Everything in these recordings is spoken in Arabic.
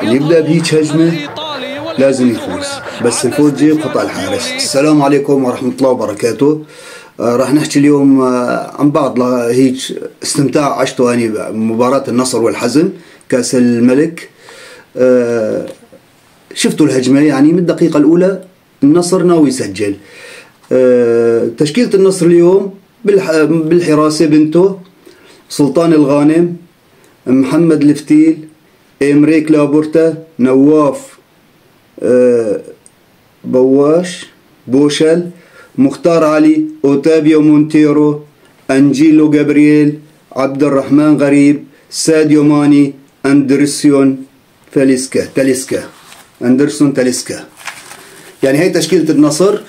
اللي يبدأ بهيج هجمة لازم يفوز، بس الفوز جاي بخطأ الحارس. السلام عليكم ورحمة الله وبركاته. راح نحكي اليوم عن بعض هيك استمتاع عشته أنا بمباراة النصر والحزم كأس الملك. شفتوا الهجمة يعني من الدقيقة الأولى النصر ناوي يسجل. تشكيلة النصر اليوم بالحراسة بنته سلطان الغانم، محمد الفتيل، إمريك لابورتا، نواف بواش بوشل، مختار علي، أوتافيو مونتيرو، أنجيلو جابرييل، عبد الرحمن غريب، ساديو ماني، أندرسون تاليسكا. يعني هي تشكيلة النصر.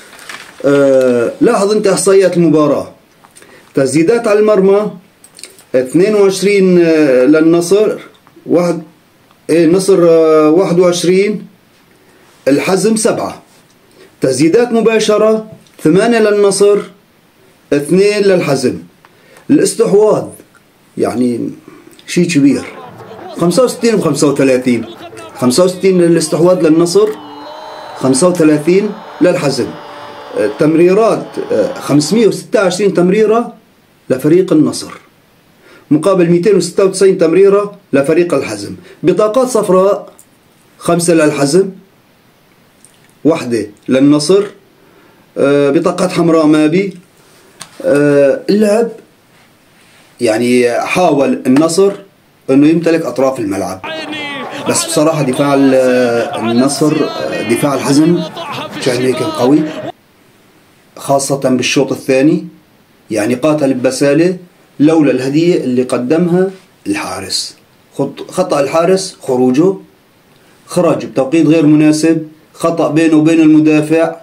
لاحظ انت احصائيات المباراة. تسديدات على المرمى 22 للنصر، النصر 21، الحزم 7. تسديدات مباشرة 8 للنصر، 2 للحزم. الاستحواذ يعني شيء كبير، 65 و 35. 65 الاستحواذ للنصر، 35 للحزم. تمريرات 526 تمريرة لفريق النصر مقابل 296 تمريرة لفريق الحزم. بطاقات صفراء 5 للحزم، 1 للنصر. بطاقات حمراء مابي. اللعب يعني حاول النصر انه يمتلك اطراف الملعب، بس بصراحة دفاع النصر دفاع الحزم كان هيك قوي، خاصة بالشوط الثاني. يعني قاتل ببسالة لولا الهدية اللي قدمها الحارس. خطأ الحارس خروجه، خرج بتوقيت غير مناسب، خطأ بينه وبين المدافع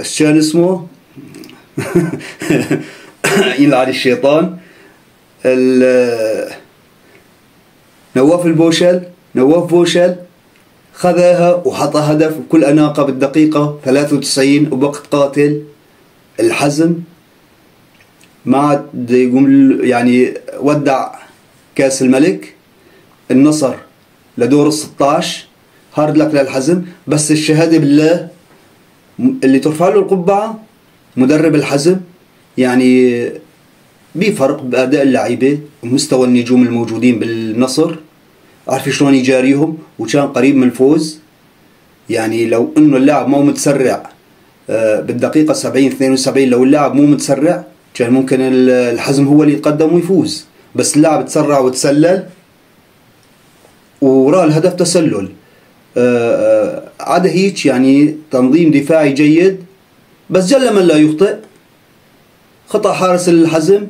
شان اسمه يلعن الشيطان، نواف بوشل خذاها وحطها هدف بكل أناقة بالدقيقة 93 وبوقت قاتل. الحزم ما عاد يقوم، يعني ودع كاس الملك. النصر لدور ال16، هارد لك للحزم. بس الشهادة بالله اللي ترفع له القبعة مدرب الحزم، يعني بفرق بأداء اللعيبة ومستوى النجوم الموجودين بالنصر، عارف شلون يجاريهم وكان قريب من الفوز. يعني لو انه اللاعب مو متسرع بالدقيقة 70-72، لو اللاعب مو متسرع كان ممكن الحزم هو اللي يتقدم ويفوز، بس اللاعب تسرع وتسلل وراء الهدف تسلل. عدا هيك يعني تنظيم دفاعي جيد، بس جل من لا يخطئ. خطأ حارس الحزم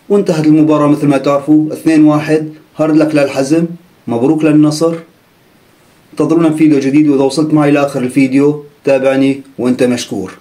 وانتهت المباراة مثل ما تعرفوا 2-1. هارد لك للحزم، مبروك للنصر. انتظرونا في فيديو جديد، واذا وصلت معي لاخر الفيديو تابعني وانت مشكور.